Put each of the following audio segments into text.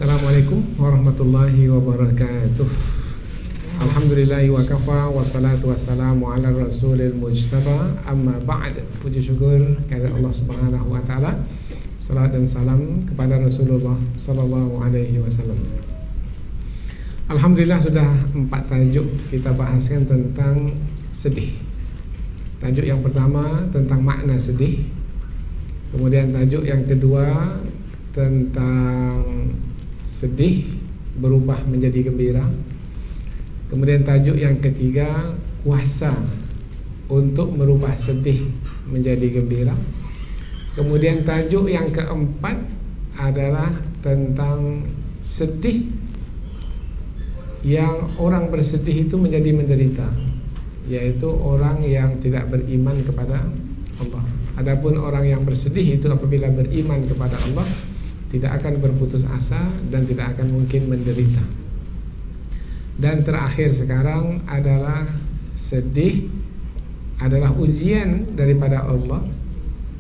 Assalamualaikum warahmatullahi wabarakatuh. Alhamdulillahi wa kafa wa salatu wassalamu ala rasulil mujtaba. Amma ba'd. Puji syukur kepada Allah Subhanahu wa taala. Salat dan salam kepada Rasulullah sallallahu alaihi wasallam. Alhamdulillah sudah 4 tajuk kita bahaskan tentang sedih. Tajuk yang pertama tentang makna sedih. Kemudian tajuk yang kedua tentang sedih berubah menjadi gembira. Kemudian tajuk yang ketiga, kuasa untuk merubah sedih menjadi gembira. Kemudian tajuk yang keempat adalah tentang sedih yang orang bersedih itu menjadi menderita, yaitu orang yang tidak beriman kepada Allah. Adapun orang yang bersedih itu apabila beriman kepada Allah, tidak akan berputus asa dan tidak akan mungkin menderita. Dan terakhir sekarang adalah sedih adalah ujian daripada Allah.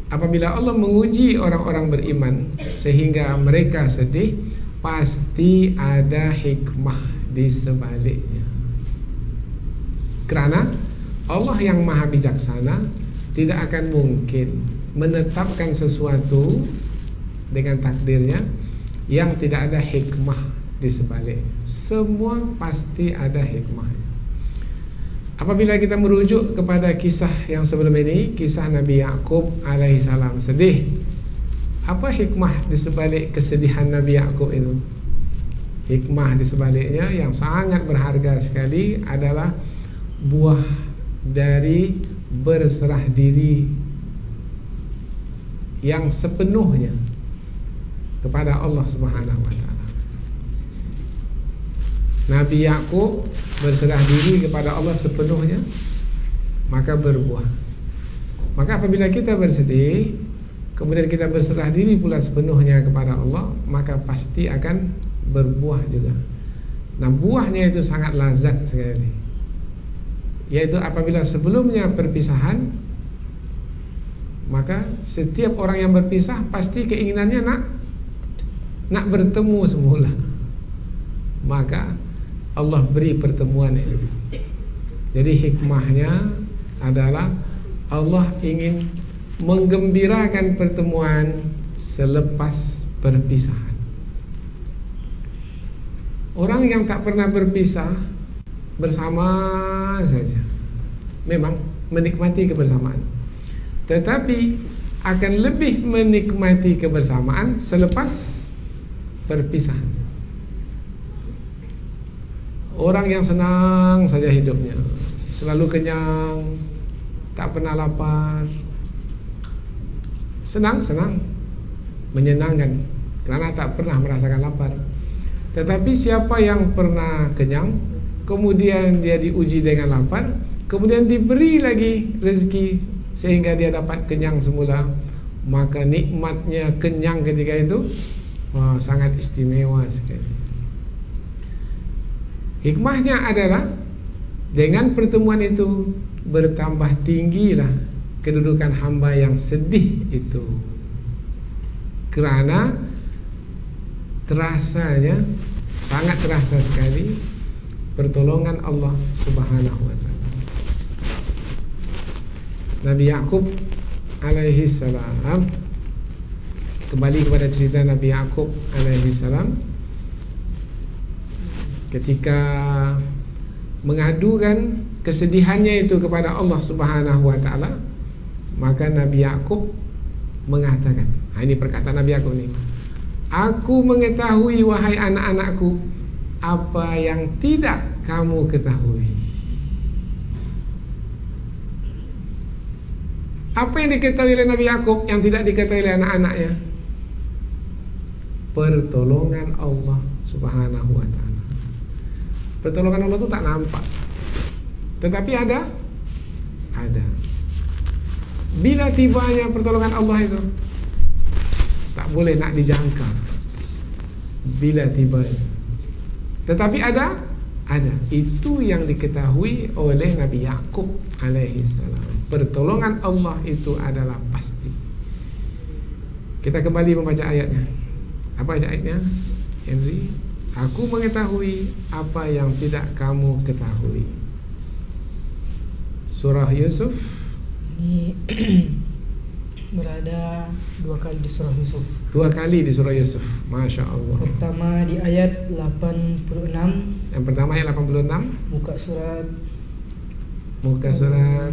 Apabila Allah menguji orang-orang beriman sehingga mereka sedih, pasti ada hikmah di sebaliknya. Kerana Allah yang maha bijaksana tidak akan mungkin menetapkan sesuatu dengan takdirnya yang tidak ada hikmah di sebalik. Semua pasti ada hikmah. Apabila kita merujuk kepada kisah yang sebelum ini, kisah Nabi Ya'qub alaihissalam sedih, apa hikmah di sebalik kesedihan Nabi Ya'qub itu? Hikmah di sebaliknya yang sangat berharga sekali adalah buah dari berserah diri yang sepenuhnya kepada Allah Subhanahu wa taala. Nabi Ya'qub berserah diri kepada Allah sepenuhnya, maka berbuah. Maka apabila kita bersedih, kemudian kita berserah diri pula sepenuhnya kepada Allah, maka pasti akan berbuah juga. Nah, buahnya itu sangat lazat sekali. Yaitu apabila sebelumnya perpisahan, maka setiap orang yang berpisah pasti keinginannya nak bertemu semula. Maka Allah beri pertemuan itu. Jadi hikmahnya adalah Allah ingin menggembirakan pertemuan selepas perpisahan. Orang yang tak pernah berpisah bersama saja memang menikmati kebersamaan, tetapi akan lebih menikmati kebersamaan selepas perpisahan. Orang yang senang saja hidupnya, selalu kenyang, tak pernah lapar, senang, menyenangkan karena tak pernah merasakan lapar. Tetapi siapa yang pernah kenyang, kemudian dia diuji dengan lapar, kemudian diberi lagi rezeki sehingga dia dapat kenyang semula, maka nikmatnya kenyang ketika itu sangat istimewa sekali. Hikmahnya adalah dengan pertemuan itu bertambah tinggilah kedudukan hamba yang sedih itu, kerana terasanya, sangat terasa sekali pertolongan Allah Subhanahu wa taala. Nabi Ya'qub alaihi salam, kembali kepada cerita Nabi Ya'qub alaihi salam, ketika mengadukan kesedihannya itu kepada Allah Subhanahu wa taala, maka Nabi Ya'qub mengatakan, ini perkataan Nabi Ya'qub ni, aku mengetahui wahai anak-anakku apa yang tidak kamu ketahui. Apa yang diketahui oleh Nabi Ya'qub yang tidak diketahui oleh anak-anaknya? Pertolongan Allah Subhanahu wa taala. Pertolongan Allah itu tak nampak, tetapi ada. Bila tibanya pertolongan Allah itu tak boleh nak dijangka bila tibanya, tetapi ada. Itu yang diketahui oleh Nabi Ya'qub alaihi salam. Pertolongan Allah itu adalah pasti. Kita kembali membaca ayatnya. Apa ayatnya? Henry, aku mengetahui apa yang tidak kamu ketahui. Surah Yusuf Ini berada 2 kali di surah Yusuf. 2 kali di surah Yusuf. Masya Allah. Pertama di ayat 86. Yang pertama ayat 86. Muka surat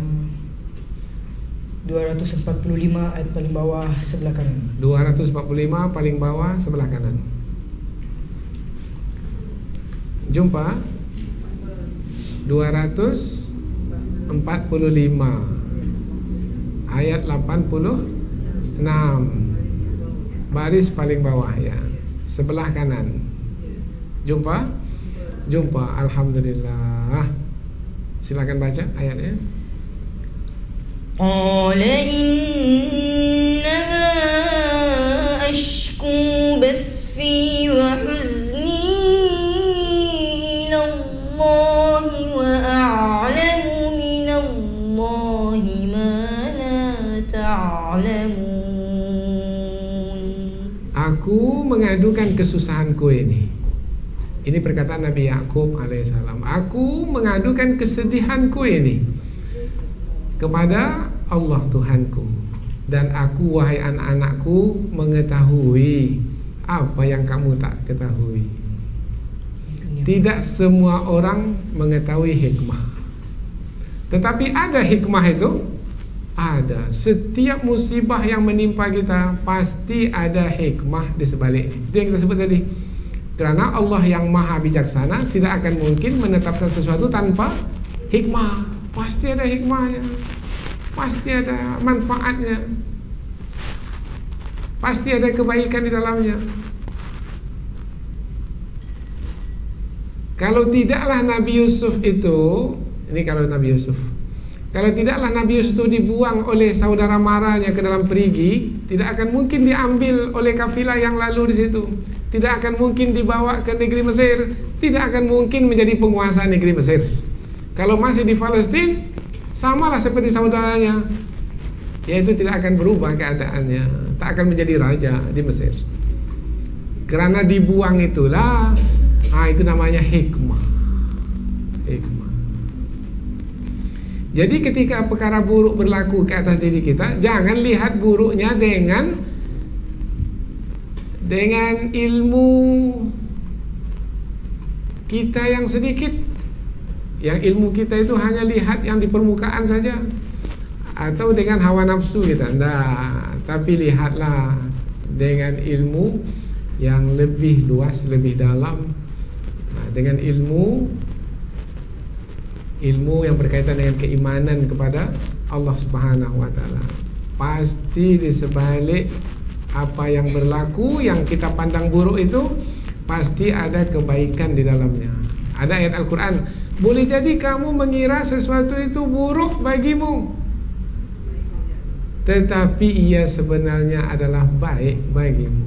245 ayat paling bawah sebelah kanan. 245 paling bawah sebelah kanan. Jumpa 245 ayat 86, baris paling bawah ya, sebelah kanan. Jumpa? Alhamdulillah. Silakan baca ayatnya. Qala innama ashku bathi wa huzni ila Allah wa a'lamu min Allah ma la ta'lamun. Aku mengadukan kesusahanku ini. Ini perkataan Nabi Yakub alaihissalam. Aku mengadukan kesedihanku ini kepada Allah Tuhanku, dan aku, wahai anak-anakku, mengetahui apa yang kamu tak ketahui. Tidak semua orang mengetahui hikmah, tetapi ada hikmah itu. Ada. Setiap musibah yang menimpa kita pasti ada hikmah di sebalik. Itu yang kita sebut tadi. Karena Allah yang maha bijaksana tidak akan mungkin menetapkan sesuatu tanpa hikmah. Pasti ada hikmahnya, pasti ada manfaatnya, pasti ada kebaikan di dalamnya. Kalau tidaklah Nabi Yusuf itu, ini kalau Nabi Yusuf, kalau tidaklah Nabi Yusuf itu dibuang oleh saudara marahnya ke dalam perigi, tidak akan mungkin diambil oleh kafilah yang lalu di situ. Tidak akan mungkin dibawa ke negeri Mesir, tidak akan mungkin menjadi penguasa negeri Mesir. Kalau masih di Palestina, samalah seperti saudaranya, yaitu tidak akan berubah keadaannya, tak akan menjadi raja di Mesir. Karena dibuang itulah, itu namanya hikmah. Jadi ketika perkara buruk berlaku ke atas diri kita, jangan lihat buruknya dengan ilmu kita yang sedikit. Yang ilmu kita itu hanya lihat yang di permukaan saja, atau dengan hawa nafsu kita. Tapi lihatlah dengan ilmu yang lebih luas, lebih dalam. Dengan ilmu yang berkaitan dengan keimanan kepada Allah Subhanahu wa taala. Pasti di sebalik apa yang berlaku, yang kita pandang buruk itu, pasti ada kebaikan di dalamnya. Ada ayat Al-Quran, boleh jadi kamu mengira sesuatu itu buruk bagimu, tetapi ia sebenarnya adalah baik bagimu.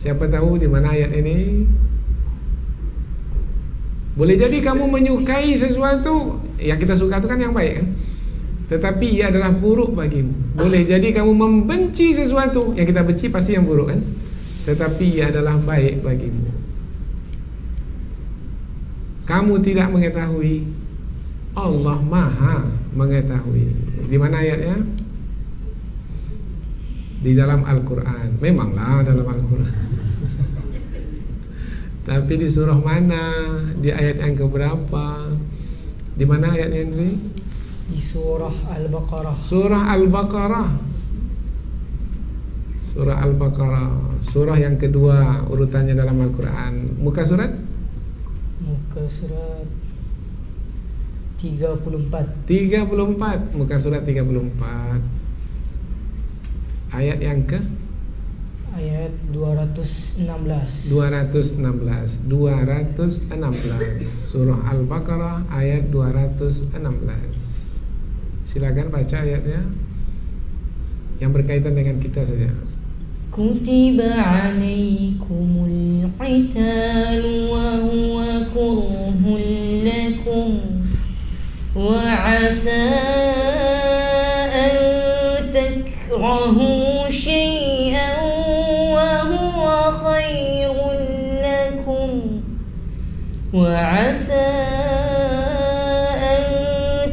Siapa tahu di mana ayat ini? Boleh jadi kamu menyukai sesuatu, yang kita suka itu kan yang baik kan? Tetapi ia adalah buruk bagimu. Boleh jadi kamu membenci sesuatu, yang kita benci pasti yang buruk kan? Tetapi ia adalah baik bagimu. Kamu tidak mengetahui, Allah maha mengetahui. Di mana ayatnya? Di dalam Al-Quran. Memanglah dalam Al-Quran. Tapi di surah mana? Di ayat yang keberapa? Di mana ayatnya ini? Di surah Al-Baqarah. Surah Al-Baqarah. Surah Al-Baqarah, surah yang kedua urutannya dalam Al-Quran. Muka surat 34. Muka surat 34. Ayat yang ke? Ayat 216. Surah Al-Baqarah ayat 216. Silakan baca ayatnya yang berkaitan dengan kita saja. Kutiba alaikumul qitalu wa huwa kurhun lakum wa asa an takrahu syai'an wa huwa khairun lakum وعسى أن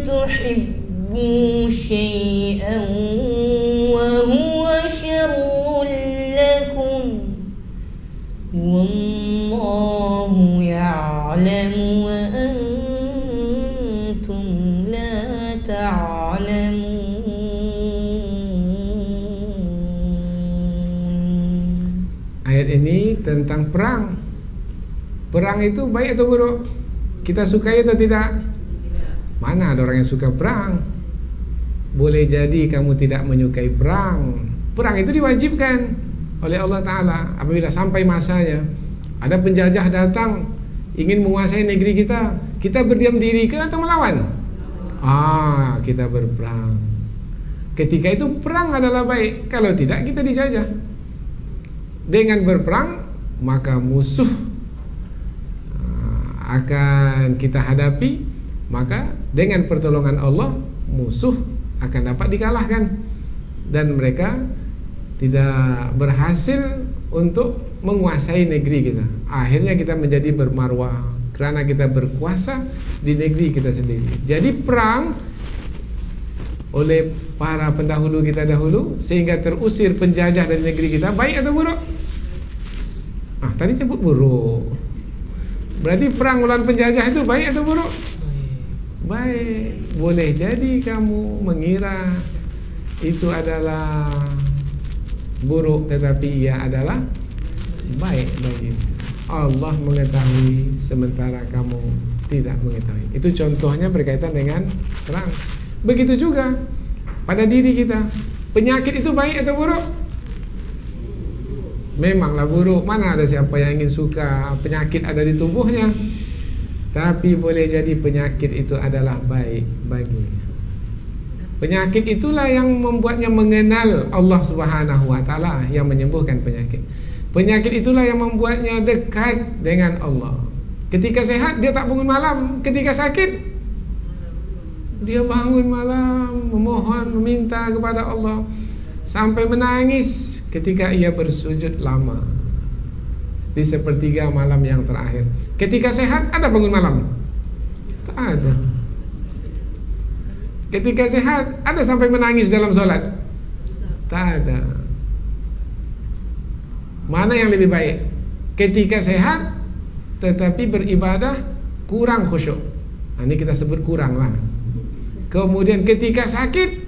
تحبوا شيئا وهو شر لكم والله يعلم وأنتم لا تعلمون. Ayat ini tentang perang. Perang itu baik atau buruk? Kita sukai atau tidak? Mana ada orang yang suka perang? Boleh jadi kamu tidak menyukai perang. Perang itu diwajibkan oleh Allah Ta'ala. Apabila sampai masanya ada penjajah datang ingin menguasai negeri kita, kita berdiam diri ke atau melawan? Kita berperang. Ketika itu perang adalah baik. Kalau tidak kita dijajah. Dengan berperang maka musuh akan kita hadapi, maka dengan pertolongan Allah musuh akan dapat dikalahkan dan mereka tidak berhasil untuk menguasai negeri kita. Akhirnya kita menjadi bermarwah karena kita berkuasa di negeri kita sendiri. Jadi perang oleh para pendahulu kita dahulu sehingga terusir penjajah dari negeri kita, baik atau buruk? Tadi sebut buruk. Berarti perang melawan penjajah itu baik atau buruk? Baik. Boleh jadi kamu mengira itu adalah buruk, tetapi ia adalah baik bagi Allah mengetahui sementara kamu tidak mengetahui. Itu contohnya berkaitan dengan perang. Begitu juga pada diri kita. Penyakit itu baik atau buruk? Memanglah buruk. Mana ada siapa yang ingin suka penyakit ada di tubuhnya? Tapi boleh jadi penyakit itu adalah baik baginya. Penyakit itulah yang membuatnya mengenal Allah Subhanahu wa Ta'ala yang menyembuhkan penyakit. Penyakit itulah yang membuatnya dekat dengan Allah. Ketika sehat dia tak bangun malam, ketika sakit dia bangun malam memohon, meminta kepada Allah sampai menangis ketika ia bersujud lama di sepertiga malam yang terakhir. Ketika sehat ada bangun malam? Tak ada. Ketika sehat ada sampai menangis dalam sholat? Tak ada. Mana yang lebih baik? Ketika sehat tetapi beribadah kurang khusyuk. Ini kita sebut kurang lah. Kemudian ketika sakit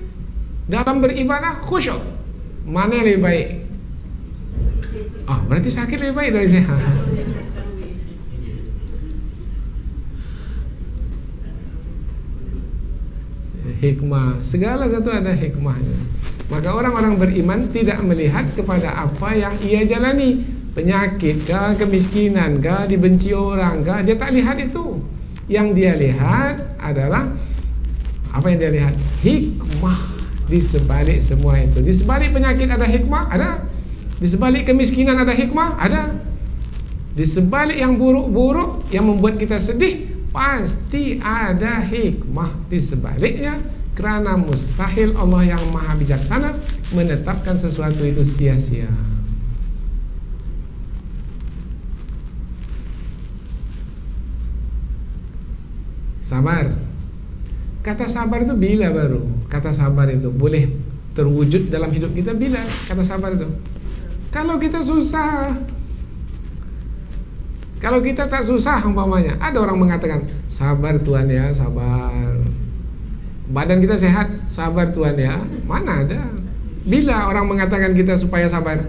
dalam beribadah khusyuk. Mana yang lebih baik? Berarti sakit lebih baik dari sehat. Hikmah, segala satu ada hikmahnya. Maka orang-orang beriman tidak melihat kepada apa yang ia jalani, penyakit kah, kemiskinan kah, dibenci orang kah, dia tak lihat itu. Yang dia lihat adalah apa yang dia lihat? Hikmah di sebalik semua itu. Di sebalik penyakit ada hikmah? Ada. Di sebalik kemiskinan ada hikmah? Ada. Di sebalik yang buruk-buruk yang membuat kita sedih, pasti ada hikmah di sebaliknya. Kerana mustahil Allah yang maha bijaksana menetapkan sesuatu itu sia-sia. Sabar. Kata sabar itu bila baru? Kata sabar itu boleh terwujud dalam hidup kita bila kata sabar itu? Kalau kita susah. Kalau kita tak susah umpamanya, ada orang mengatakan sabar Tuhan ya, sabar. Badan kita sehat, sabar Tuhan ya. Mana ada? Bila orang mengatakan kita supaya sabar?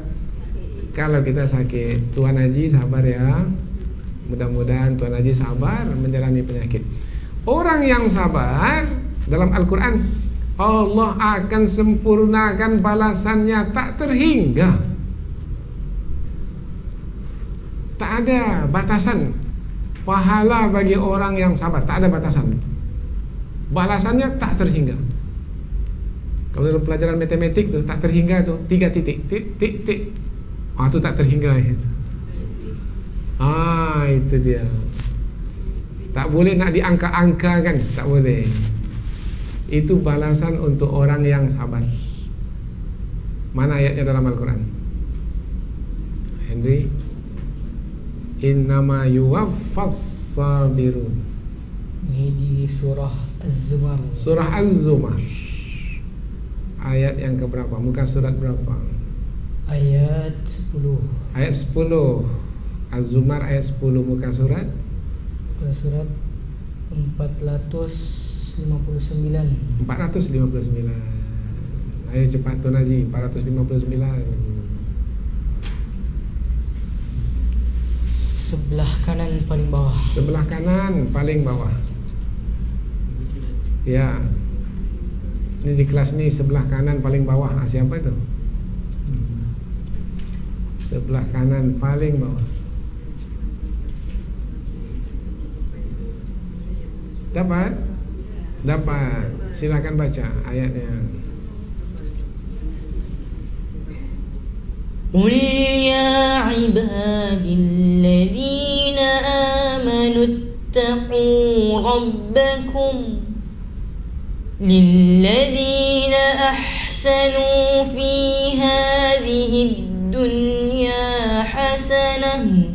Kalau kita sakit, Tuhan Haji sabar ya. Mudah-mudahan Tuhan Haji sabar menjalani penyakit. Orang yang sabar dalam Al-Quran, Allah akan sempurnakan balasannya tak terhingga. Tak ada batasan pahala bagi orang yang sabar, tak ada batasan. Balasannya tak terhingga. Kalau dalam pelajaran matematik tuh tak terhingga tuh 3 titik, titik. Itu tak terhingga itu. Itu dia. Tak boleh nak diangka-angka kan, tak boleh. Itu balasan untuk orang yang sabar. Mana ayatnya dalam Al-Quran? Henry? Innama yuwaffas sabirun. Ini di surah Az-Zumar. Surah Az-Zumar. Ayat yang keberapa? Muka surat berapa? Ayat 10. Ayat 10. Az-Zumar ayat 10, muka surat Surat 459. 459. Ayo cepat Tuan Haji, 459. Sebelah kanan paling bawah. Sebelah kanan paling bawah. Ya. Ini di kelas ni sebelah kanan paling bawah. Siapa itu? Sebelah kanan paling bawah. Dapat? Dapat. Silakan baca ayatnya. قل يا عبادي الذين آمنوا اتقوا ربكم للذين أحسنوا في هذه الدنيا حسنة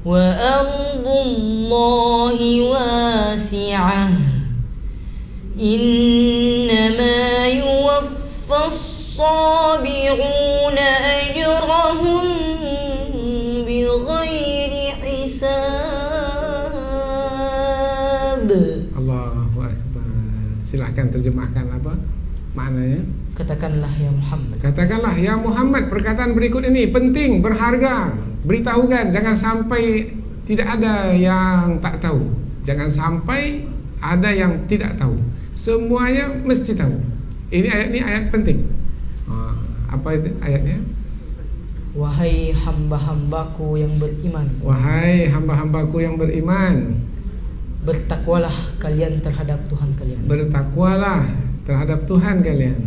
وأرض الله واسعة إنما يوفى الصابرون أجرهم بغير حساب. Allahu Akbar. Silahkan terjemahkan apa maknanya. Katakanlah ya Muhammad. Katakanlah ya Muhammad, perkataan berikut ini penting, berharga. Beritahukan, jangan sampai tidak ada yang tak tahu. Jangan sampai ada yang tidak tahu. Semuanya mesti tahu. Ini ayat penting. Apa itu ayatnya? Wahai hamba-hambaku yang beriman. Wahai hamba-hambaku yang beriman, bertakwalah kalian terhadap Tuhan kalian. Bertakwalah terhadap Tuhan kalian.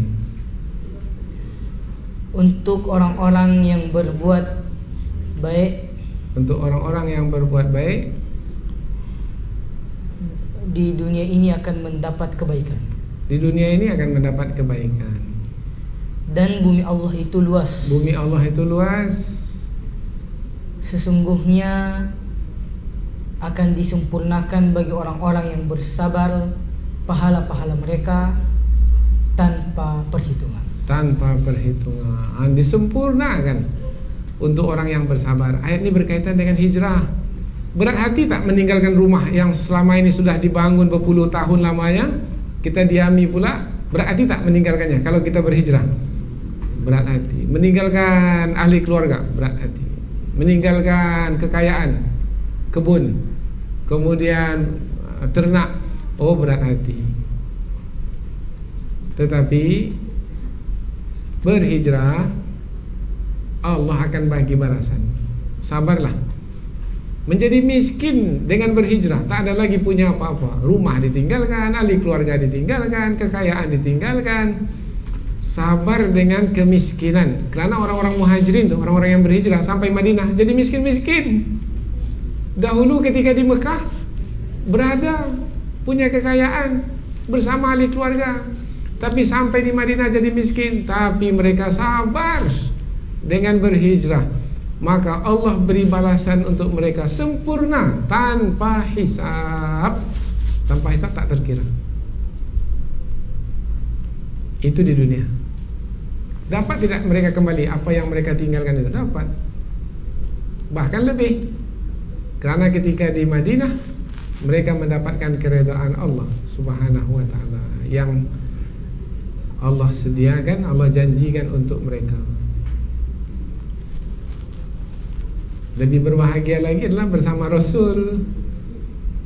Untuk orang-orang yang berbuat baik. Untuk orang-orang yang berbuat baik di dunia ini akan mendapat kebaikan. Di dunia ini akan mendapat kebaikan. Dan bumi Allah itu luas. Bumi Allah itu luas. Sesungguhnya akan disempurnakan bagi orang-orang yang bersabar pahala-pahala mereka tanpa perhitungan. Tanpa perhitungan. Disempurnakan untuk orang yang bersabar. Ayat ini berkaitan dengan hijrah. Berat hati tak meninggalkan rumah yang selama ini sudah dibangun berpuluh tahun lamanya, kita diami pula. Berat hati tak meninggalkannya kalau kita berhijrah? Berat hati. Meninggalkan ahli keluarga, berat hati. Meninggalkan kekayaan, kebun, kemudian ternak, berat hati. Tetapi berhijrah, Allah akan bagi balasan. Sabarlah. Menjadi miskin dengan berhijrah, tak ada lagi punya apa-apa. Rumah ditinggalkan, ahli keluarga ditinggalkan, kekayaan ditinggalkan. Sabar dengan kemiskinan. Kerana orang-orang muhajirin, orang-orang yang berhijrah sampai Madinah jadi miskin-miskin. Dahulu ketika di Mekah berada, punya kekayaan bersama ahli keluarga, tapi sampai di Madinah jadi miskin. Tapi mereka sabar dengan berhijrah, maka Allah beri balasan untuk mereka sempurna tanpa hisab. Tanpa hisab tak terkira. Itu di dunia. Dapat tidak mereka kembali apa yang mereka tinggalkan itu? Dapat. Bahkan lebih. Karena ketika di Madinah mereka mendapatkan keredaan Allah Subhanahu wa ta'ala, yang Allah sediakan, Allah janjikan untuk mereka. Lebih berbahagia lagi adalah bersama Rasul.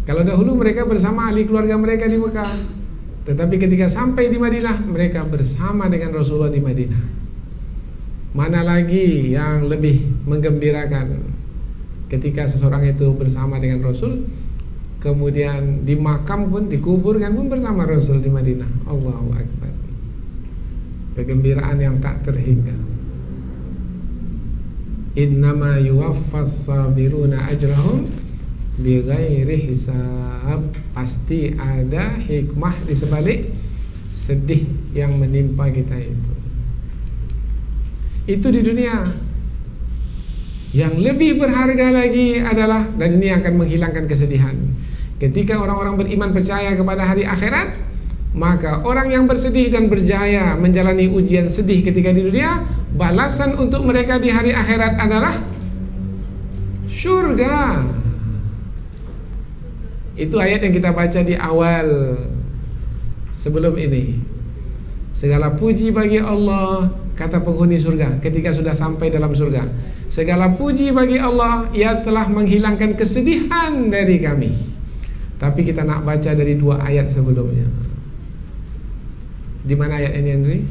Kalau dahulu mereka bersama ahli keluarga mereka di Mekah, tetapi ketika sampai di Madinah, mereka bersama dengan Rasulullah di Madinah. Mana lagi yang lebih menggembirakan ketika seseorang itu bersama dengan Rasul, kemudian di makam pun, dikuburkan pun bersama Rasul di Madinah. Allahu Akbar. Kegembiraan yang tak terhingga. Innama yuwaffas sabiruna ajrahum bighairi hisab. Pasti ada hikmah di sebalik sedih yang menimpa kita itu. Itu di dunia. Yang lebih berharga lagi adalah, dan ini akan menghilangkan kesedihan, ketika orang-orang beriman percaya kepada hari akhirat, maka orang yang bersedih dan berjaya menjalani ujian sedih ketika di dunia, balasan untuk mereka di hari akhirat adalah syurga. Itu ayat yang kita baca di awal sebelum ini. Segala puji bagi Allah, kata penghuni surga ketika sudah sampai dalam surga. Segala puji bagi Allah, Ia telah menghilangkan kesedihan dari kami. Tapi kita nak baca dari 2 ayat sebelumnya. Di mana ayat ini, Henry?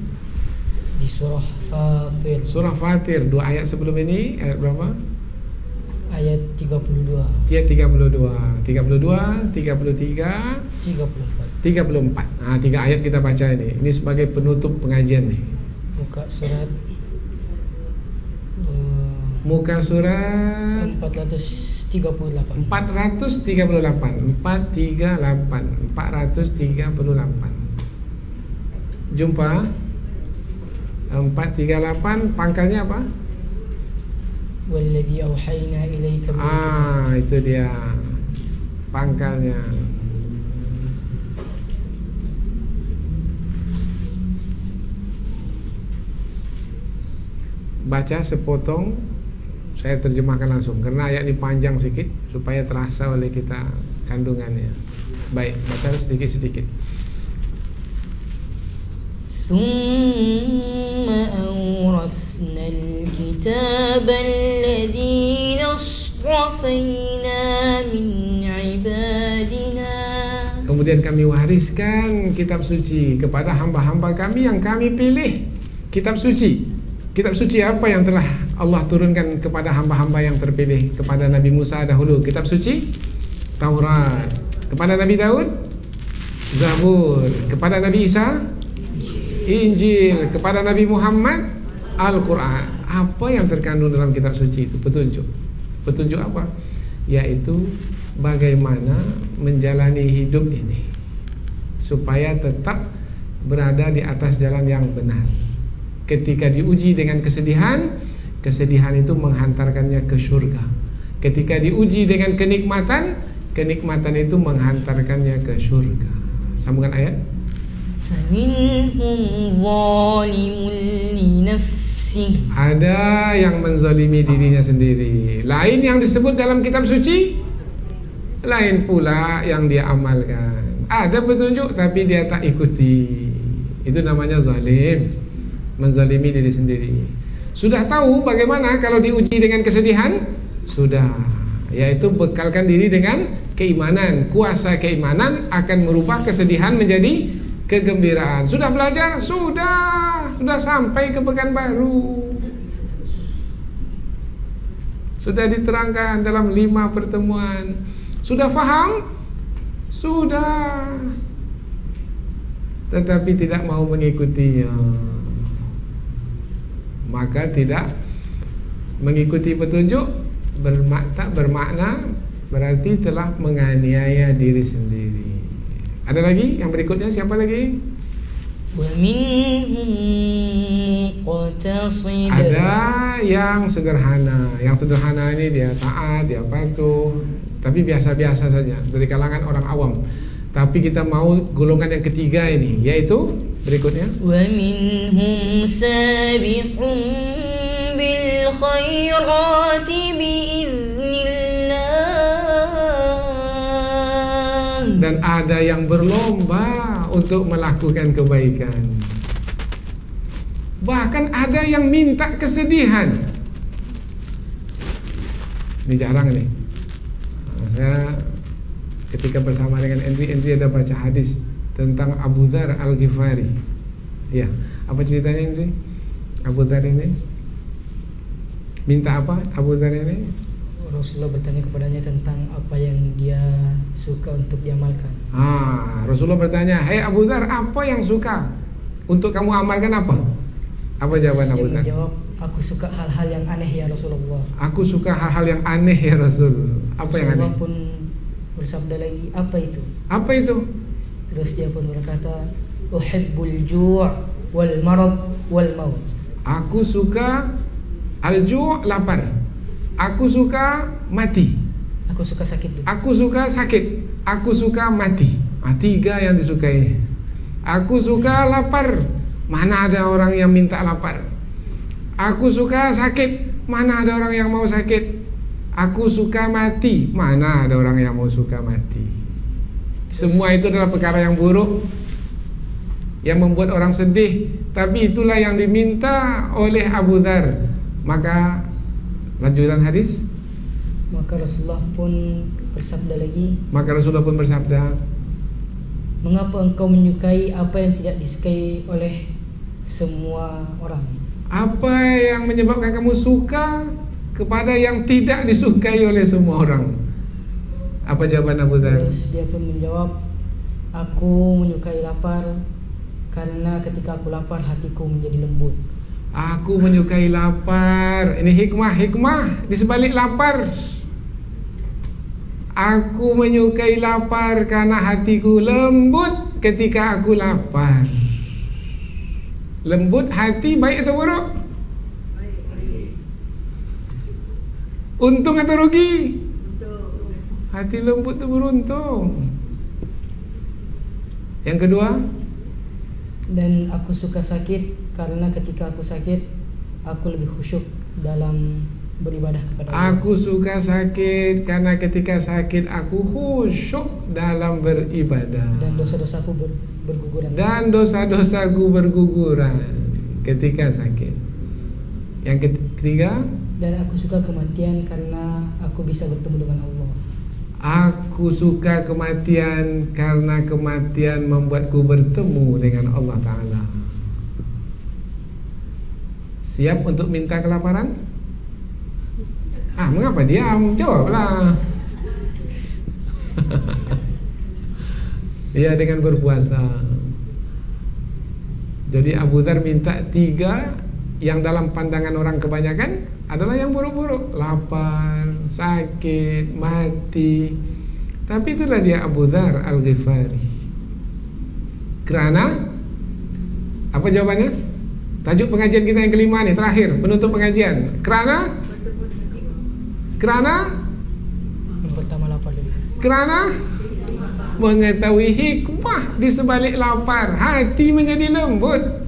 Di surah Fatir. Surah Fatir, 2 ayat sebelum ini, ayat berapa? Ayat 32. Ayat 32, 33, 34. 3 ayat kita baca ini. Ini sebagai penutup pengajian nih. Muka surat 438. Jumpa 438, pangkalnya apa? Walladzi auhayna ilaika min kitab. Itu dia pangkalnya. Baca sepotong, saya terjemahkan langsung karena ayat ini panjang sedikit supaya terasa oleh kita kandungannya. Baik, baca sedikit-sedikit. ثم أورثنا الكتاب الذين اصطفينا من عبادنا. Kemudian kami wariskan kitab suci kepada hamba-hamba kami yang kami pilih. Kitab suci. Kitab suci apa yang telah Allah turunkan kepada hamba-hamba yang terpilih? Kepada Nabi Musa dahulu kitab suci Taurat. Kepada Nabi Daud Zabur. Kepada Nabi Isa Injil. Kepada Nabi Muhammad Al-Quran. Apa yang terkandung dalam kitab suci itu? Petunjuk. Petunjuk apa? Yaitu bagaimana menjalani hidup ini supaya tetap berada di atas jalan yang benar. Ketika diuji dengan kesedihan, kesedihan itu menghantarkannya ke surga. Ketika diuji dengan kenikmatan, kenikmatan itu menghantarkannya ke surga. Sambungan ayat. فَمِنْهُمْ ظَالِمٌ لِنَفْسِهِ. Ada yang menzalimi dirinya sendiri. Lain yang disebut dalam kitab suci, lain pula yang dia amalkan. Ada petunjuk tapi dia tak ikuti. Itu namanya zalim, menzalimi diri sendiri. Sudah tahu bagaimana kalau diuji dengan kesedihan? Sudah, yaitu bekalkan diri dengan keimanan. Kuasa keimanan akan merubah kesedihan menjadi kegembiraan. Sudah belajar? Sudah sampai ke Pekanbaru. Sudah diterangkan dalam 5 pertemuan. Sudah faham? Sudah. Tetapi tidak mau mengikutinya. Maka tidak mengikuti petunjuk tak bermakna berarti telah menganiaya diri sendiri. Ada lagi yang berikutnya, siapa lagi? Ada yang sederhana. Yang sederhana ini dia taat, dia patuh, tapi biasa-biasa saja dari kalangan orang awam. Tapi kita mau golongan yang ketiga ini, yaitu berikutnya. وَمِنْهُمْ سَابِقٌ بِالْخَيْرَاتِ بِإِذْنِ اللَّهِ. Dan ada yang berlomba untuk melakukan kebaikan. Bahkan ada yang minta kesedihan. Ini jarang nih. Saya ketika bersama dengan Andri ada baca hadis tentang Abu Dzar Al-Ghifari. Ya, apa ceritanya Andri? Abu Dzar ini minta apa? Abu Dzar ini Rasulullah bertanya kepadanya tentang apa yang dia suka untuk diamalkan. Rasulullah bertanya, "Hai Abu Dzar, apa yang suka untuk kamu amalkan apa?" Apa jawaban Abu Dzar? Dia menjawab, "Aku suka hal-hal yang aneh ya Rasulullah." Aku suka hal-hal yang aneh ya Rasul. Apa yang aneh? Rasulullah pun bersabda lagi, "Apa itu?" Apa itu? Terus dia pun berkata, "Uhibbul ju' wal marad wal maut." Aku suka al-ju', lapar, Aku suka mati. Aku suka sakit tuh. Aku suka sakit. Aku suka mati. 3 yang disukai. Aku suka lapar. Mana ada orang yang minta lapar. Aku suka sakit. Mana ada orang yang mau sakit. Aku suka mati. Mana ada orang yang mau suka mati. Semua itu adalah perkara yang buruk, yang membuat orang sedih. Tapi itulah yang diminta oleh Abu Dzar. Maka lanjutan hadis, Maka Rasulullah pun bersabda lagi, mengapa engkau menyukai apa yang tidak disukai oleh semua orang? Apa yang menyebabkan kamu suka kepada yang tidak disukai oleh semua orang? Apa jawaban Abu Dzar? Terus dia pun menjawab, aku menyukai lapar karena ketika aku lapar hatiku menjadi lembut. Aku menyukai lapar. Ini hikmah di sebalik lapar. Aku menyukai lapar karena hatiku lembut ketika aku lapar. Lembut hati baik atau buruk? Untung atau rugi? Hati lembut itu beruntung. Yang kedua, dan aku suka sakit karena ketika aku sakit aku lebih khusyuk dalam beribadah kepada Allah. Aku suka sakit karena ketika sakit aku khusyuk dalam beribadah. Dan dosa-dosaku berguguran. Dan dosa-dosaku berguguran ketika sakit. Yang ketiga, dan aku suka kematian karena aku bisa bertemu dengan Allah. Aku suka kematian karena kematian membuatku bertemu dengan Allah Ta'ala. Siap untuk minta kelaparan? Mengapa diam? Jawablah. Ya, dengan berpuasa. Jadi Abu Dzar minta 3 yang dalam pandangan orang kebanyakan adalah yang buruk-buruk. Lapar, sakit, mati. Tapi itulah dia Abu Dzar Al-Ghifari. Kerana apa jawabannya? Tajuk pengajian kita yang kelima nih, terakhir, penutup pengajian. Kerana yang pertama lapar dulu. Kerana mengetahui hikmah di sebalik lapar, hati menjadi lembut.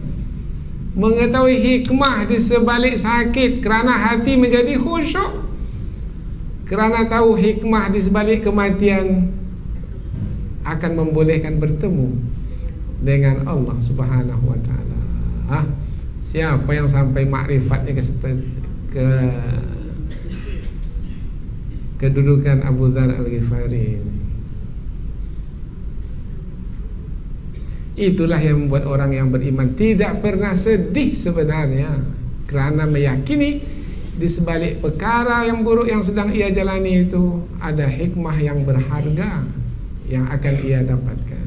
Mengetahui hikmah di sebalik sakit, kerana hati menjadi khusyuk. Kerana tahu hikmah di sebalik kematian akan membolehkan bertemu dengan Allah Subhanahu wa taala. Siapa yang sampai makrifatnya ke kedudukan Abu Dzar Al-Ghifari, itulah yang membuat orang yang beriman tidak pernah sedih sebenarnya, kerana meyakini di sebalik perkara yang buruk yang sedang ia jalani itu ada hikmah yang berharga yang akan ia dapatkan.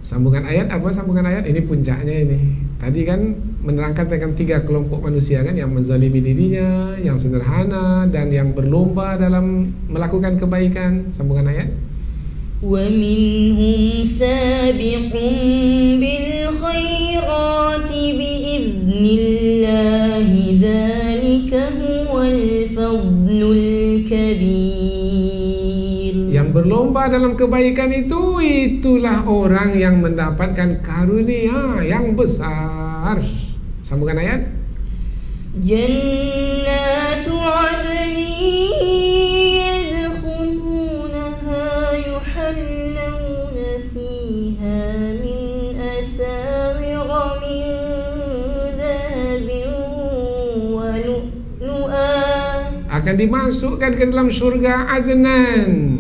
Sambungan ayat apa? Sambungan ayat ini puncaknya ini. Tadi kan menerangkan tentang 3 kelompok manusia kan, yang menzalimi dirinya, yang sederhana, dan yang berlomba dalam melakukan kebaikan. Sambungan ayat. وَمِنْهُمْ سَابِقٌ بِالْخَيْرَاتِ بِإِذْنِ اللَّهِ ذَلِكَ هُوَ الْفَضْلُ الْكَبِيرُ. Yang berlomba dalam kebaikan itu, itulah orang yang mendapatkan karunia yang besar. Sambungan ayat. Jannatu 'adnin akan dimasukkan ke dalam syurga Adnan.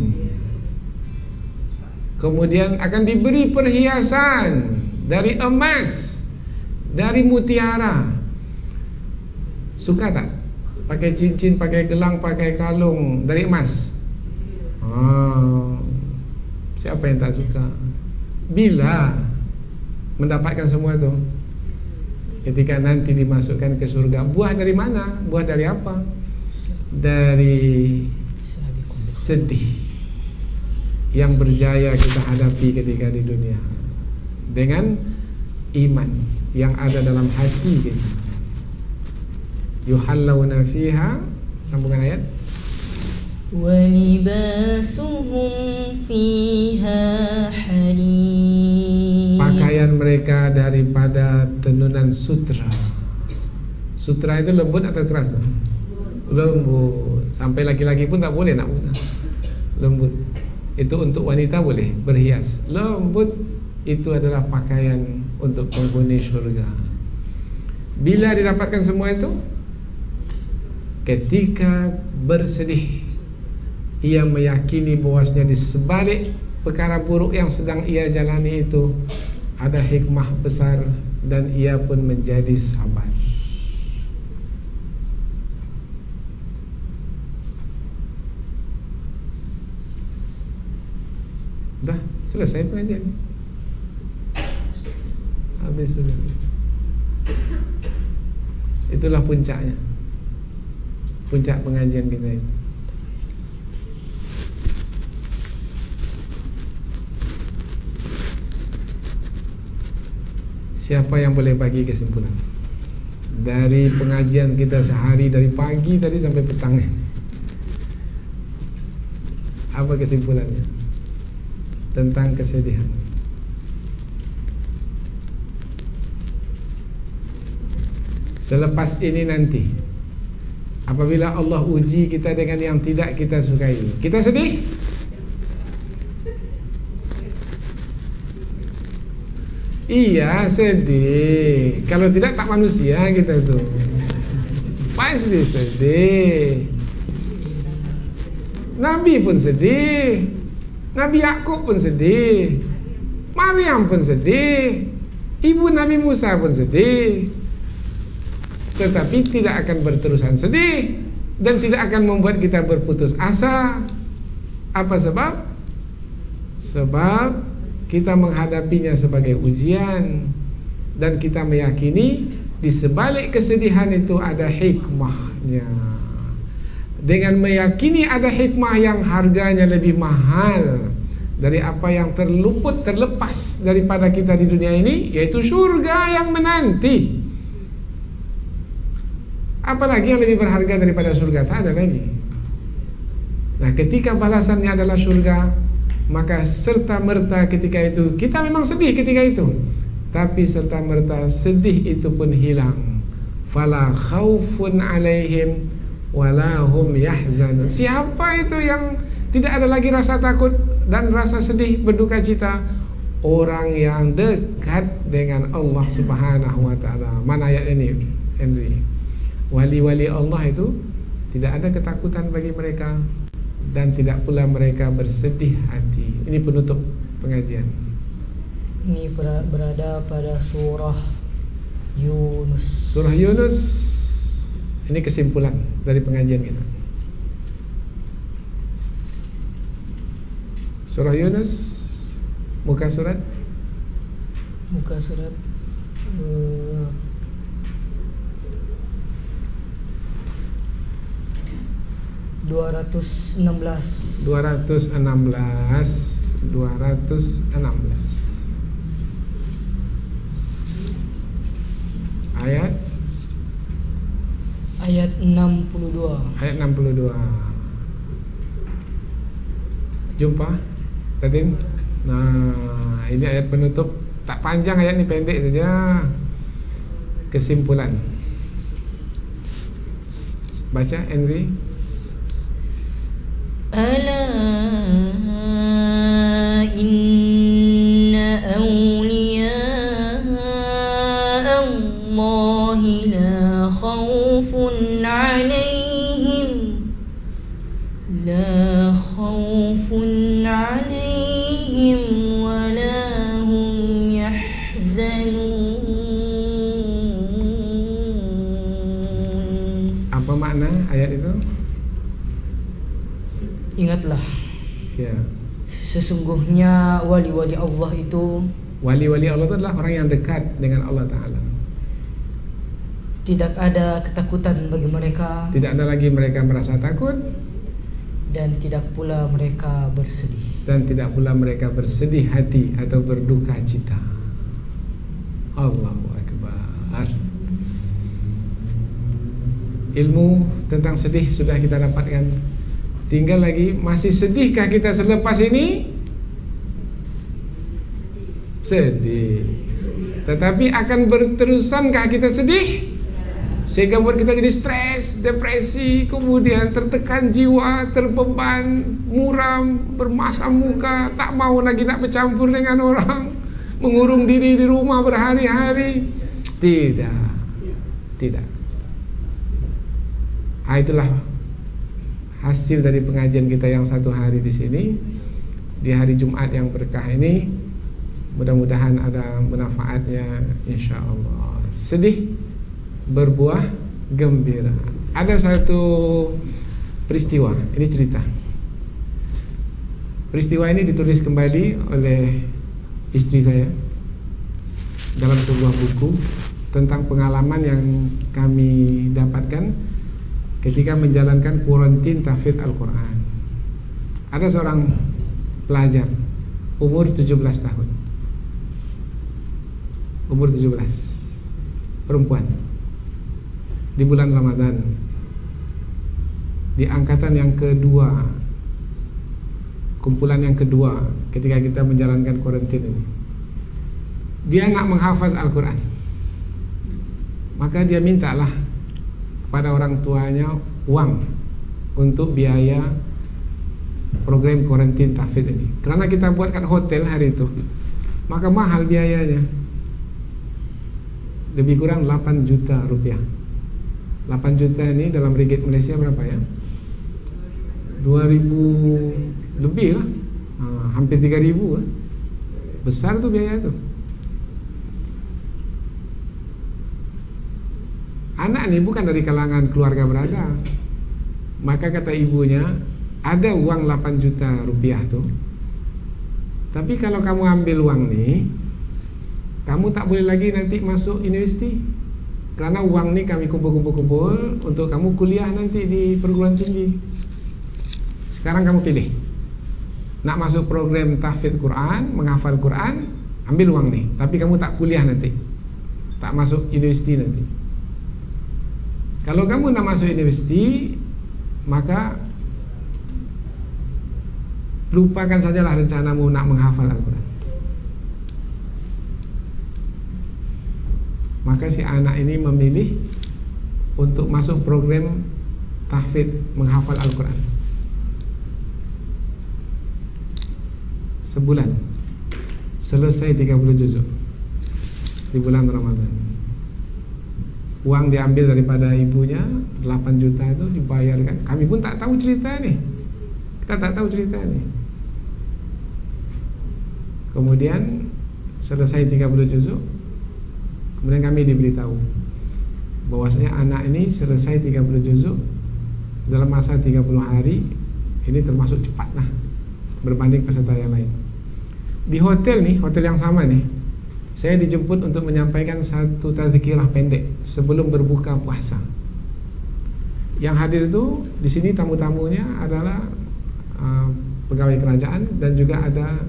Kemudian akan diberi perhiasan dari emas, dari mutiara. Suka tak? Pakai cincin, pakai gelang, pakai kalung dari emas. Siapa yang tak suka? Bila mendapatkan semua itu, ketika nanti dimasukkan ke surga. Buah dari mana? Buah dari apa? Dari sedih yang berjaya kita hadapi ketika di dunia, dengan iman yang ada dalam hati kita. yuhallawna fiha, sambungan ayat. وَلِبَاسُهُمْ فِيهَا حَرِيرٌ. Pakaian mereka daripada tenunan sutra. Sutra itu lembut atau keras? Lembut. Sampai laki-laki pun tak boleh nak guna. Lembut. Itu untuk wanita boleh berhias. Lembut itu adalah pakaian untuk penghuni syurga. Bila didapatkan semua itu? Ketika bersedih, ia meyakini bahwasanya di sebalik perkara buruk yang sedang ia jalani itu ada hikmah besar, dan ia pun menjadi sabar. Dah selesai pengajian. Habis sudah. Itulah puncaknya. Puncak pengajian kita ini. Siapa yang boleh bagi kesimpulan dari pengajian kita sehari, dari pagi tadi sampai petang? Apa kesimpulannya tentang kesedihan? Selepas ini nanti, apabila Allah uji kita dengan yang tidak kita sukai, kita sedih? Iya, sedih. Kalau tidak tak manusia kita tuh. Pasti sedih. Nabi pun sedih. Nabi Yakub pun sedih. Maryam pun sedih. Ibu Nabi Musa pun sedih. Tetapi tidak akan berterusan sedih, dan tidak akan membuat kita berputus asa. Apa sebab? Sebab kita menghadapinya sebagai ujian, dan kita meyakini di sebalik kesedihan itu ada hikmahnya. Dengan meyakini ada hikmah yang harganya lebih mahal dari apa yang terlepas daripada kita di dunia ini, yaitu surga yang menanti. Apalagi yang lebih berharga daripada surga? Tak ada lagi. Nah, ketika balasannya adalah surga, maka serta-merta ketika itu kita memang sedih ketika itu, tapi serta-merta sedih itu pun hilang. Fala khaufun alaihim wala hum yahzanun. Siapa itu yang tidak ada lagi rasa takut dan rasa sedih berduka cita? Orang yang dekat dengan Allah Subhanahu wa taala. Mana ayat ini, Henry? Wali-wali Allah itu tidak ada ketakutan bagi mereka, dan tidak pula mereka bersedih hati. Ini penutup pengajian. Ini berada pada surah Yunus. Surah Yunus. Ini kesimpulan dari pengajian kita. Surah Yunus, muka surat 216. Ayat 62. Ayat 62. Jumpa Tadin. Nah, ini ayat penutup. Tak panjang ayat ini, pendek saja. Kesimpulan. Baca, Henry. Ala inna awliya Allahi la khawfun alaihim wa la hum yahzanun. Apa makna ayat itu? Ingatlah, Ya. sesungguhnya wali-wali Allah itu, Wali-wali Allah itu adalah orang yang dekat dengan Allah Ta'ala. tidak ada ketakutan bagi mereka, Tidak ada lagi mereka merasa takut, dan tidak pula mereka bersedih. dan tidak pula mereka bersedih hati atau berduka cita. Allahu Akbar. ilmu tentang sedih sudah kita dapatkan. Tinggal lagi, masih sedihkah kita selepas ini? Sedih. Tetapi akan berterusankah kita sedih? Sehingga buat kita jadi stres, depresi, kemudian tertekan jiwa, terbeban, muram, bermasam muka, tak mau lagi nak bercampur dengan orang, mengurung diri di rumah berhari-hari. Tidak. Itulah hasil dari pengajian kita yang satu hari di sini, di hari Jumat yang berkah ini. Mudah-mudahan ada manfaatnya, insya Allah. Sedih berbuah gembira. Ada satu peristiwa, ini cerita. Peristiwa ini ditulis kembali oleh istri saya dalam sebuah buku tentang pengalaman yang kami dapatkan ketika menjalankan kuarantin tahfidz Al-Quran. Ada seorang pelajar umur 17 tahun, umur 17, perempuan, di bulan Ramadan, di angkatan yang kedua, kumpulan yang kedua ketika kita menjalankan kuarantin ini. Dia nak menghafaz Al-Quran, maka dia mintalah kepada orang tuanya uang untuk biaya program kuarantin tahfidz ini. Karena kita buatkan hotel hari itu, maka mahal biayanya, lebih kurang 8 juta rupiah. 8 juta ini dalam ringgit Malaysia berapa ya? 2.000 lebih lah, hampir 3.000 lah. Besar tuh biaya itu. Anak ini bukan dari kalangan keluarga berada. Maka kata ibunya, ada uang 8 juta rupiah tuh, tapi kalau kamu ambil uang nih, kamu tak boleh lagi nanti masuk universiti, karena uang nih kami kumpul untuk kamu kuliah nanti di perguruan tinggi. Sekarang kamu pilih, nak masuk program tahfidz Quran, menghafal Quran, ambil uang nih, tapi kamu tak kuliah nanti, tak masuk universiti nanti. Kalau kamu nak masuk universiti, maka lupakan sajalah rencanamu nak menghafal Al-Quran. Maka si anak ini memilih untuk masuk program tahfidz menghafal Al-Quran. Sebulan selesai 30 juzuk di bulan Ramadan. Uang diambil daripada ibunya, 8 juta itu dibayarkan. Kami pun tak tahu cerita nih. Kita tak tahu cerita nih. Kemudian selesai 30 juzuk, kemudian kami diberitahu bahwasanya anak ini selesai 30 juzuk dalam masa 30 hari. Ini termasuk cepat lah berbanding peserta yang lain. Di hotel nih, hotel yang sama nih, saya dijemput untuk menyampaikan satu tazkirah pendek sebelum berbuka puasa. Yang hadir itu di sini tamu-tamunya adalah pegawai kerajaan dan juga ada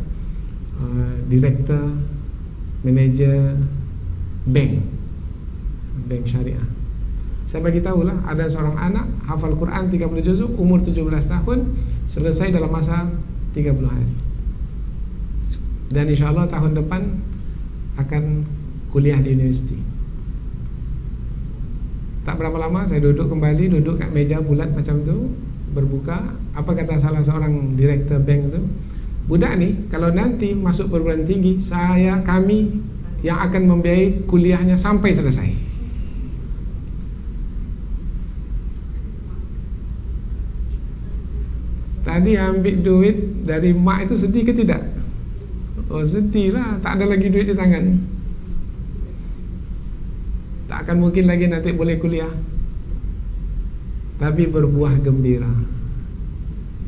direktur, manajer bank syariah. Saya bagi tahulah ada seorang anak hafal Quran 30 juzuk, umur 17 tahun, selesai dalam masa 30 hari. Dan insya Allah tahun depan akan kuliah di universiti. Tak berapa lama saya duduk kat meja bulat macam tu, berbuka. Apa kata salah seorang direktur bank itu, budak ni kalau nanti masuk perguruan tinggi, kami yang akan membiayai kuliahnya sampai selesai. Tadi ambil duit dari mak itu sedih ke tidak? Oh sedih lah, tak ada lagi duit di tangan. Tak akan mungkin lagi nanti boleh kuliah. Tapi berbuah gembira,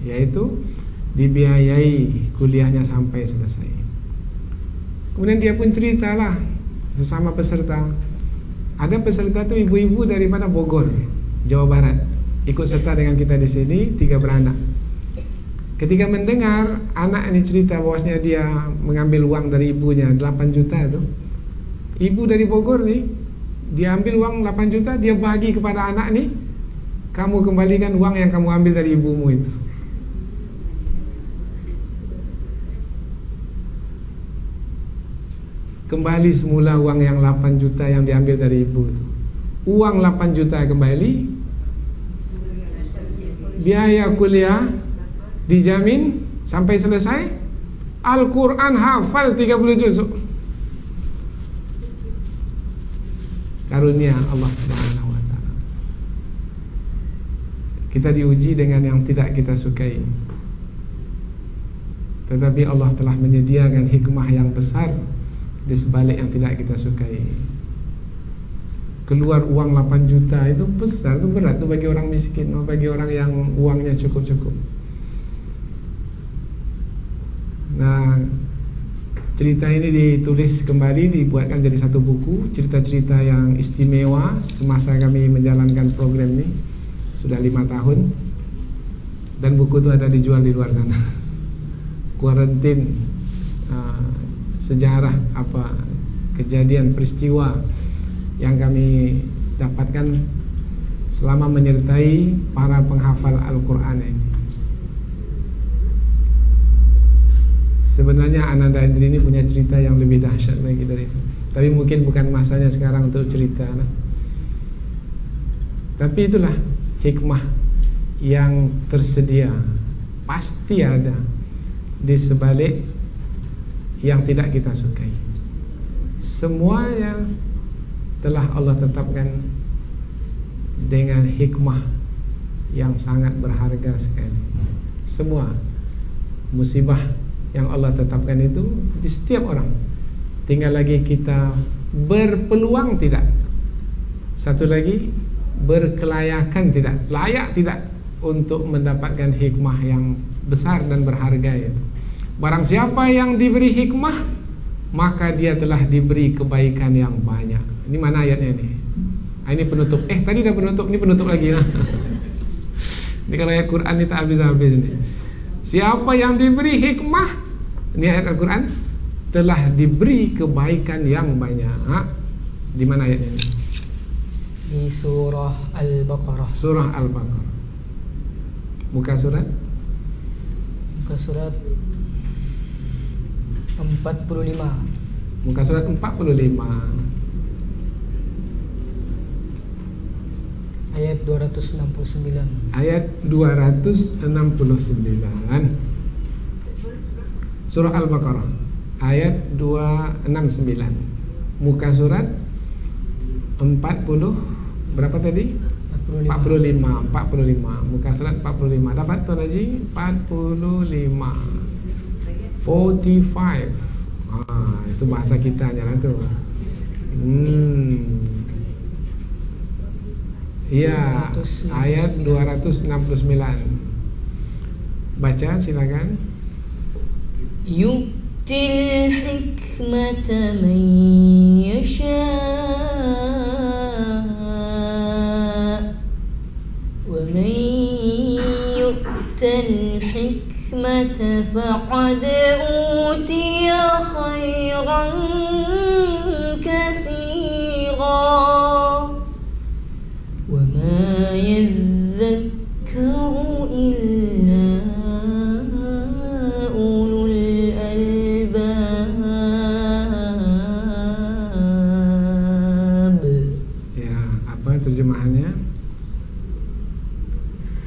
yaitu dibiayai kuliahnya sampai selesai. Kemudian dia pun ceritalah sesama peserta. Ada peserta tu ibu-ibu daripada Bogor, Jawa Barat, ikut serta dengan kita di sini, 3 beranak. Ketika mendengar anak ini cerita bahwasanya dia mengambil uang dari ibunya 8 juta itu, ibu dari Bogor nih, dia ambil uang 8 juta, dia bagi kepada anak nih kamu kembalikan uang yang kamu ambil dari ibumu itu. Kembali semula uang yang 8 juta yang diambil dari ibu. Uang 8 juta kembali, biaya kuliah dijamin sampai selesai, Al-Quran hafal 30 juz. Karunia Allah Subhanahu wa ta'ala. Kita diuji dengan yang tidak kita sukai, tetapi Allah telah menyediakan hikmah yang besar di sebalik yang tidak kita sukai. Keluar uang 8 juta itu besar, itu berat itu bagi orang miskin, bagi orang yang uangnya cukup-cukup. Nah, cerita ini ditulis kembali, dibuatkan jadi satu buku, cerita-cerita yang istimewa semasa kami menjalankan program ini sudah 5 tahun. Dan buku itu ada dijual di luar sana. Kuarantin sejarah apa kejadian peristiwa yang kami dapatkan selama menyertai para penghafal Al-Quran ini. Sebenarnya Ananda Indri ini punya cerita yang lebih dahsyat lagi dari itu, tapi mungkin bukan masanya sekarang untuk cerita. Tapi itulah hikmah yang tersedia, pasti ada di sebalik yang tidak kita sukai. Semua yang telah Allah tetapkan dengan hikmah yang sangat berharga sekali. Semua musibah yang Allah tetapkan itu di setiap orang. Tinggal lagi kita berpeluang tidak. Satu lagi, berkelayakan tidak, layak tidak untuk mendapatkan hikmah yang besar dan berharga itu. Barang siapa yang diberi hikmah, maka dia telah diberi kebaikan yang banyak. Ini mana ayatnya ini? Ini penutup. Tadi udah penutup, ini penutup lagi. Ini kalau ayat Quran ini tak habis-habis ini. Siapa yang diberi hikmah, ini ayat Al-Quran, telah diberi kebaikan yang banyak. Di mana ayatnya ini? Di surah Al-Baqarah. Surah Al-Baqarah. Muka surat? Muka surat 45. Muka surat 45. Ayat 269. Ayat 269. Surah Al-Baqarah ayat 269. Muka surat 40 berapa tadi? 45. Muka surat 45. Dapat Tuan Haji? 45. 45. Itu bahasa kitanya lah tu. Iya, ayat 269. Baca silakan. Yu'til hikmata man yasha wa man yu'tal hikmata faqad utiya khairan katsira wa ma yadhakkaru illa ulul albab. Ya, apa terjemahannya?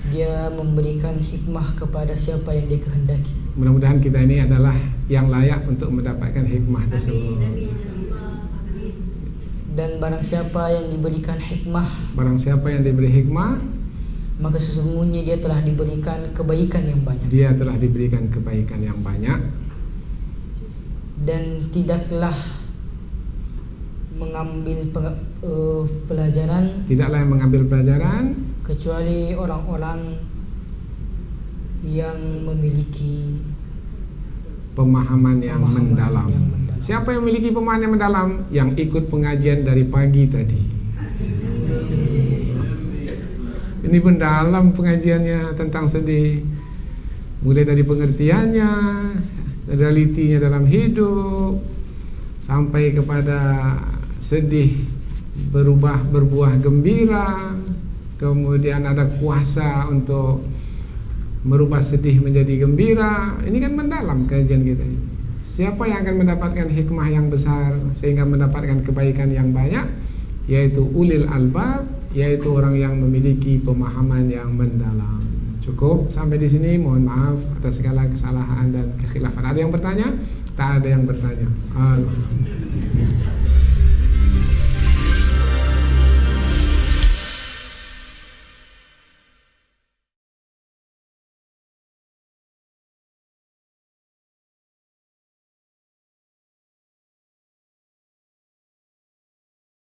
Dia memberikan hikmah kepada siapa yang dia kehendaki. Mudah-mudahan kita ini adalah yang layak untuk mendapatkan hikmah tersebut. Dan barang siapa yang diberikan hikmah, Barang siapa yang diberi hikmah, maka sesungguhnya dia telah diberikan kebaikan yang banyak. dia telah diberikan kebaikan yang banyak. Dan tidaklah mengambil pelajaran, Tidaklah yang mengambil pelajaran kecuali orang-orang yang memiliki pemahaman yang mendalam. yang mendalam. Siapa yang memiliki pemahaman yang mendalam? Yang ikut pengajian dari pagi tadi. Ini mendalam pengajiannya tentang sedih, mulai dari pengertiannya, realitinya dalam hidup, sampai kepada sedih berbuah gembira, kemudian ada kuasa untuk merubah sedih menjadi gembira. Ini kan mendalam kajian kita ini. Siapa yang akan mendapatkan hikmah yang besar sehingga mendapatkan kebaikan yang banyak? Yaitu ulil albab, yaitu orang yang memiliki pemahaman yang mendalam. Cukup sampai di sini. Mohon maaf atas segala kesalahan dan kekhilafan. Ada yang bertanya? Tak ada yang bertanya. Alhamdulillah.